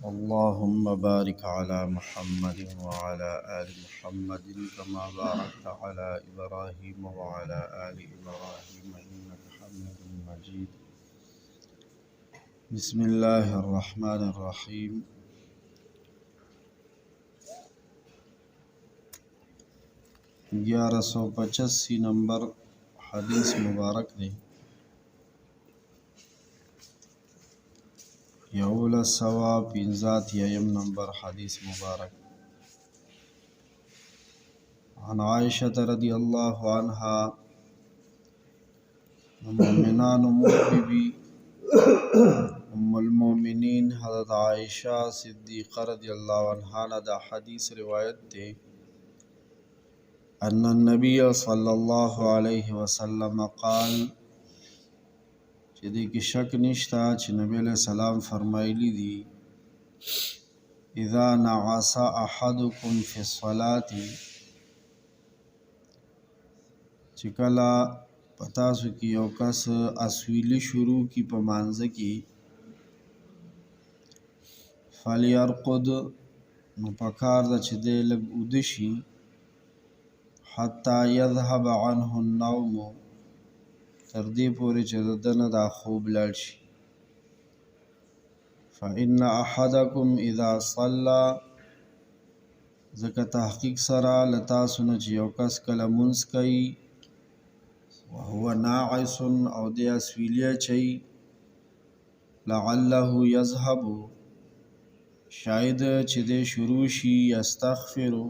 اللهم بارك على محمد وعلى آل محمد كما باركت على إبراهيم وعلى آل إبراهيم إنك حميد مجيد. بسم الله الرحمن الرحيم. 1185 نمبر حدیث مبارک دی. 1185 نمبر حدیث مبارک. عن عائشة رضی اللہ عنہا مومنان بی ام المؤمنین حضرت عائشہ صدیقہ رضی اللہ عنہا نے دا حدیث روایت دے ان النبی صلی اللہ علیہ وسلم قال چدی کی شک نشتا چھ نبی علیہ السلام فرمائلی دی اذا نعس احدکم فی الصلاة چکلا پتاسو کی یو کس اسویلی شروع کی پمانز کی فلیرقد نپکار دا چھ دے لگ ادشی حتی یذهب عنه النوم تردی پوری چھ دن دا خوب لڑشی فإن أحدكم إذا صلى زکا تحقیق سرا لتاسونا چھ یو کس کل منس کئی وهو ناعس او دی اسویلیا چی لعله یذهب شاید چھ دے شروشی یستغفرو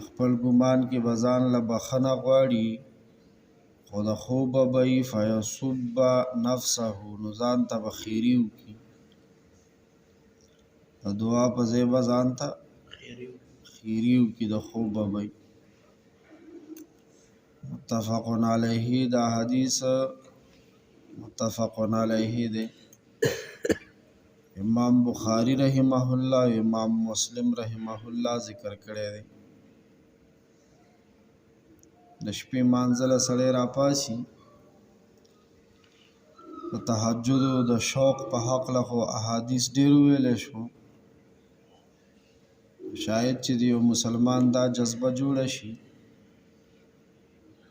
اخپل گمان کی بزان لبخنا غواړي خود خوب بی فیصب نفسه نزان تا بخیریو کی دعا پا زیبا زان تا خیریو کی دا خوب بی. متفقن علیہ دا حدیث متفقن علیہ دے. امام بخاری رحمہ اللہ امام مسلم رحمہ اللہ ذکر کرے دے. د شپې مانځله سړی راپاسي د تهجد د شوق په هکله خو احادیث ډېر ویلی شو شاید چې د یو مسلمان دا جذبه جوړه شي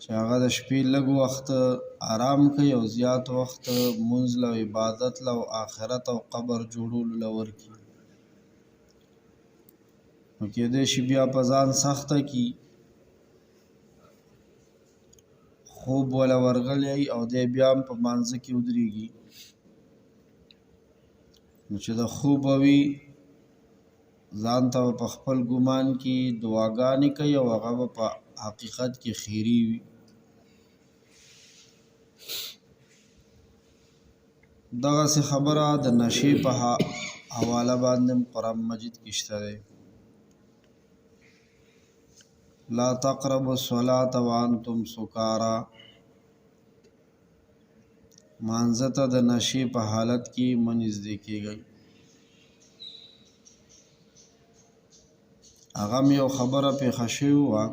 چې هغه د شپې لږ وخت آرام کوي او زیات وخت منځ له عبادت له او آخرت او قبر جوړولو له ورکړي نو کیدای شي بیا په ځان سخته کي خوب ولا ورغلی او دی بیا په مانځه کې ودرېږي نو چې د خوب وي ځان ته په خپل ګمان کې دعاګانې کوي او هغه په حقیقت کې خیری وي. دغسې خبره د نشې په حواله باندې قرآن مجید کې شته دی. لا تقربوا الصلاة وانتم سکارا مانځته د نشې په حالت کې مه نږدې کېږئ. هغه م یو خبره پیښه شوې وه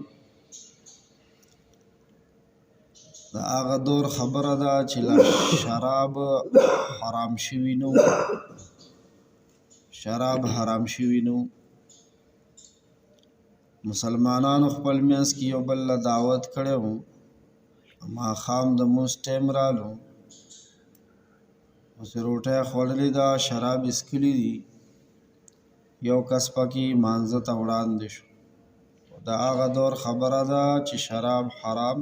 د هغه دور خبره ده چې لا شراب حرام شوي نه شراب حرام شوي نه مسلمانانو خپل منځ کې یو بل له دعوت کړی و ماښام د مونځ ټایم رالو اوس یې روټۍ خوړلې ده شراب یې څښلي دي یو کس پکې مانځه ته وړاندې شو د هغه دور خبره ده چې شراب حرام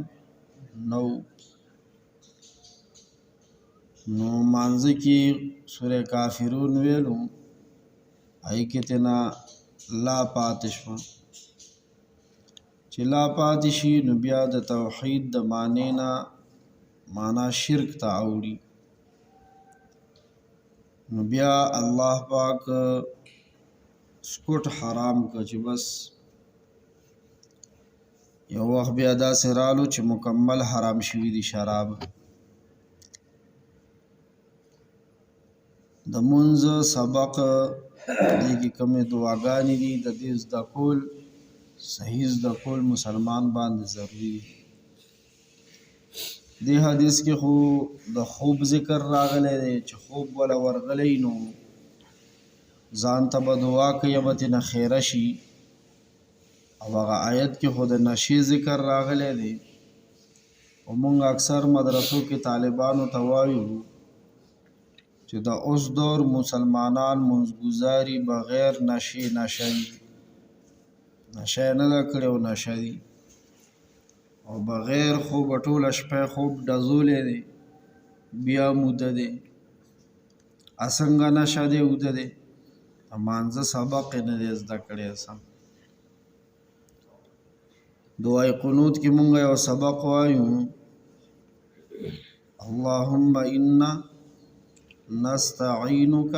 نه و نو مانځه کې سوره کافرون ویلو هغې کې تېنه لا پاتې شوه چې لا پاتې شي نو بیا د توحید د معنی نه معنا شرک ته اوړي نو بیا الله پاک سکوټ حرام که چې بس یو وخت بیا داسې رالو چې مکمل حرام شوي دي شراب. د مونځ سبق دې کې کومې دعاګانې دي د دې زده کول صحیح زده کول مسلمان باندې ضروری دی. دې حدیث کې خو د خوب ذکر راغلی دی چې خوب ولا ورغلی نو ځان ته به دعا کوي به ترې نه خیره شي. او هغه آیت کې خو د نشې ذکر راغلی دی. او مونږ اکثر مدرسو کې طالبانو ته وایو چې د اوس دور مسلمانان منځګزاري بغیر نشې نشه دي. نشه یې نه ده کړې او نشه دي. او بغیر خوب ټوله شپه خوب ډزولی دی، بیا موده دی، څنګه نشه دی اوده دی، د مانځه سبق یې نه دی زده کړی سم. دعای قنوت کې مونږ یو سبق وایو، اللهم انا نستعینک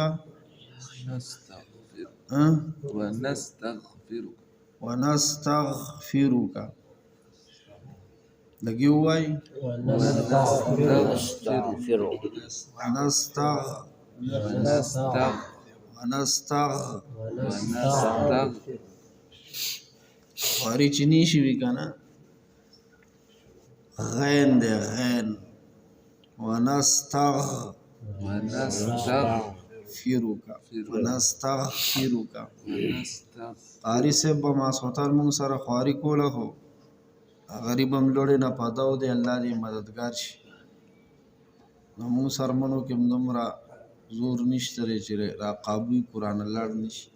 ونستغفرک. لګي وای ونستغفر واری چنی شي وی کنه غین ده غین ونستغفرک. قاری سے بما سوتر مونږ سره خواري کوله خو غریب هم لوړې نه پداو دی، الله دې مددگار شي. نو مونږ سرمنو کې دومره زور نشته دی چې را قابو قرآن لړ نشي.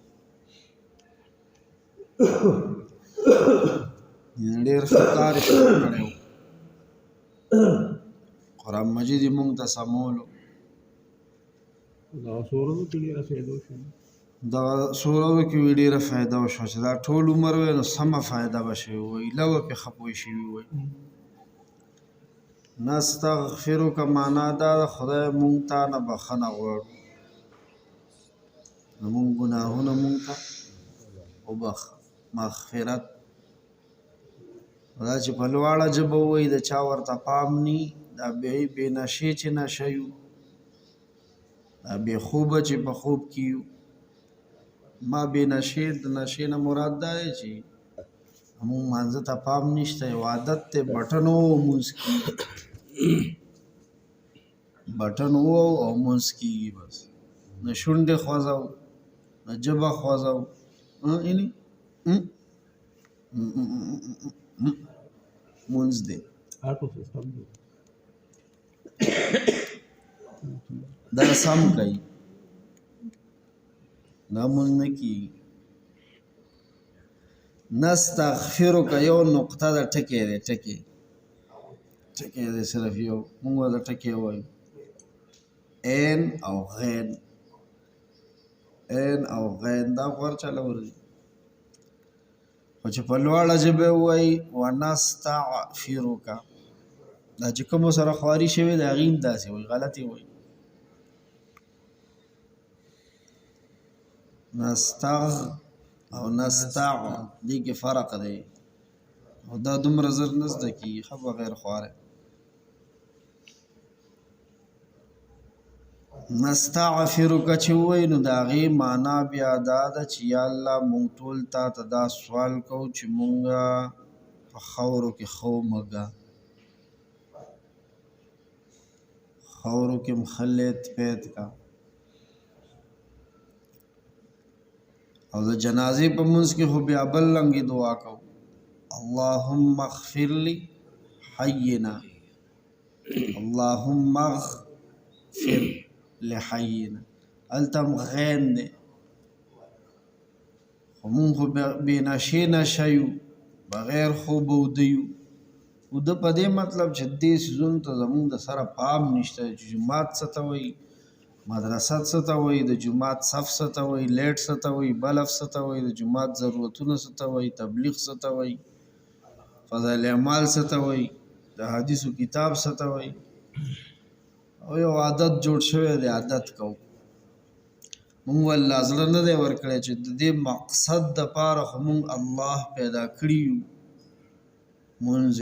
ډېر ښه کار یې شروع کړی و. قرآن مجید یې مونږ ته سمولو. دغه سورو کې ډېره فایده وشوه چې دا ټول عمر وی نو سمه فایده به شوې وی، لوه پې خپوی شوي وی. نستغفرک معنا دا ده خدای مونږ تا نه بخښنه غواړو، زمونږ ګناهونه مونږ ته وبخښه، مغفرت. دا چې په لوړه ژبه ووایي د چا ورته پام ني، دا بې نشې چې نشه یو، دا بې خوبه چې په خوب کې یو. ما بې نشې د نشې نه مراد دا دی چې مونږ مانځه ته پام نشته، یو عادت دی بټن وو مونځ کېږي، بټن وو او مونځ کېږي بس. نه شونډې خوځو نه ژبه خوځو، یعنې مونځ دی. دا سم کوي، دا مونځ نه کېږي. نستغفرک یو نقطه ده، ټکی دی، ټکی دی صرف یو. مونږ ورته ټکی وایو، این او غین، این او غین دا خو هر چاله ورځي. خو چې په لوړه ژبه ووایي ونستغفرک، دا چې کومو سره خواري شوې د هغې هم داسې وایي، غلطې وایي. نستغ او نستع دې کې فرق دی، او دا دومره زر نه زده کېږي ښه بغیر خواره. نستغفرک چې ووایي نو د هغې معنا بیا دا ده چې یا الله مونږ ټول تا ته دا سوال کوو چې مونږه په خاورو کې خو مږه، خاورو کې م ښه لیت پیت کا. او د جنازې په منځ کې خو بیا بل رنګې دعا کوو، اللهم اغفر لی حینا، اللهم اغفر لحینا. هلته هم غین دی، خو مونږ خو بې نشې نشه یو، بغیر خوبه اوده یو. اوده په دې مطلب چې دې څیزونو ته زمونږ د سره پام نشته چې جومات څه ته وایي، مدرسه څه ته وایي، د جومات صف څه ته وایي، لیټ څه ته وایي، بلف څه ته وایي، د جومات ضرورتونه څه ته وایي، تبلیغ څه ته وایي، فضایل اعمال څه ته وایي، د حدیثو کتاب څه ته وایي. او یو عادت جوړ شوی دی، عادت کوو. مونږ والله زړه نه دی ورکړی چې د دې مقصد دپاره خو مونږ الله پیدا کړي یو، مونځ